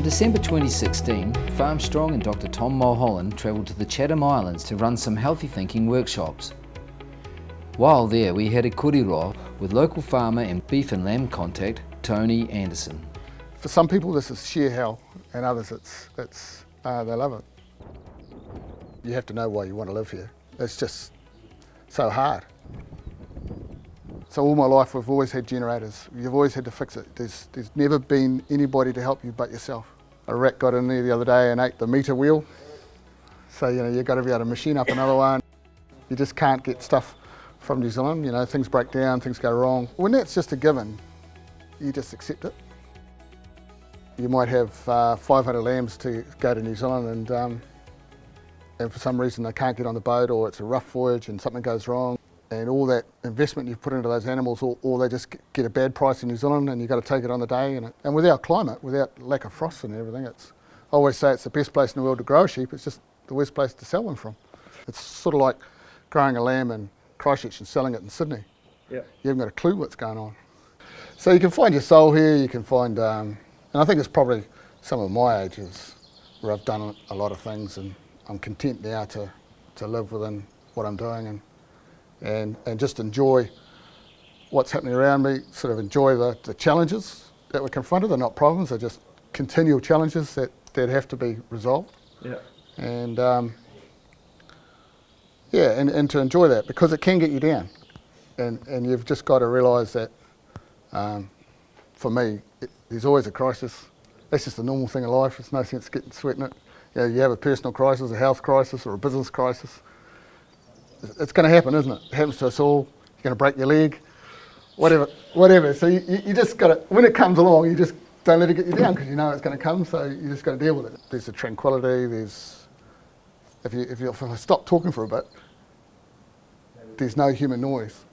In December 2016, Farmstrong and Dr. Tom Mulholland travelled to the Chatham Islands to run some healthy thinking workshops. While there, we had a kōrero with local farmer and beef and lamb contact, Tony Anderson. For some people this is sheer hell, and others they love it. You have to know why you want to live here. It's just so hard. So all my life we've always had generators. You've always had to fix it. There's never been anybody to help you but yourself. A rat got in there the other day and ate the meter wheel. So you've got to be able to machine up another one. You just can't get stuff from New Zealand. Things break down, things go wrong. When that's just a given, you just accept it. You might have 500 lambs to go to New Zealand and for some reason they can't get on the boat, or it's a rough voyage and something goes wrong. And all that investment you've put into those animals, or they just get a bad price in New Zealand and you've got to take it on the day. And with our climate, without lack of frost and everything, I always say it's the best place in the world to grow a sheep, it's just the worst place to sell them from. It's sort of like growing a lamb in Christchurch and selling it in Sydney. Yeah. You haven't got a clue what's going on. So you can find your soul here, you can find, and I think it's probably some of my ages where I've done a lot of things and I'm content now to live within what I'm doing and just enjoy what's happening around me, sort of enjoy the challenges that we're confronted. They're not problems, they're just continual challenges that have to be resolved. Yeah. And and to enjoy that, because it can get you down. And you've just got to realise that, for me, there's always a crisis. That's just a normal thing in life. There's no sense getting sweating it. You have a personal crisis, a health crisis, or a business crisis. It's going to happen, isn't it? It happens to us all. You're going to break your leg, whatever. So you just got to, when it comes along, you just don't let it get you down, because you know it's going to come, so you just got to deal with it. There's a tranquility, if I stop talking for a bit, there's no human noise.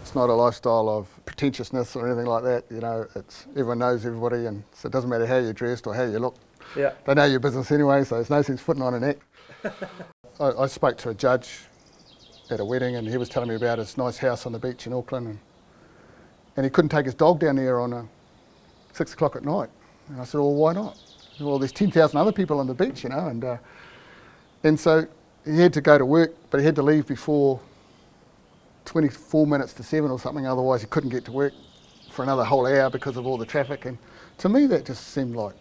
It's not a lifestyle of pretentiousness or anything like that. Everyone knows everybody, and so it doesn't matter how you're dressed or how you look. Yeah. They know your business anyway, so there's no sense putting on an act. I spoke to a judge at a wedding, and he was telling me about his nice house on the beach in Auckland, and he couldn't take his dog down there on 6 o'clock at night. And I said, well, why not? Well, there's 10,000 other people on the beach, and so he had to go to work, but he had to leave before 24 minutes to 7 or something, otherwise he couldn't get to work for another whole hour because of all the traffic. And to me that just seemed like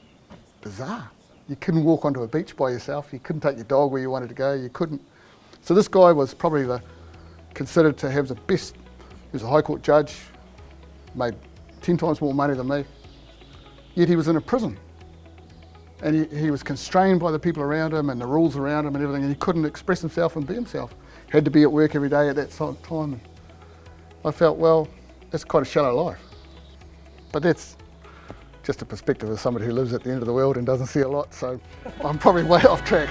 bizarre. You couldn't walk onto a beach by yourself, you couldn't take your dog where you wanted to go, you couldn't. So this guy was probably considered to have the best. He was a High Court judge, made 10 times more money than me, yet he was in a prison. And he was constrained by the people around him and the rules around him and everything, and he couldn't express himself and be himself. Had to be at work every day at that time. And I felt, well, that's quite a shallow life. But that's just a perspective of somebody who lives at the end of the world and doesn't see a lot, so I'm probably way off track.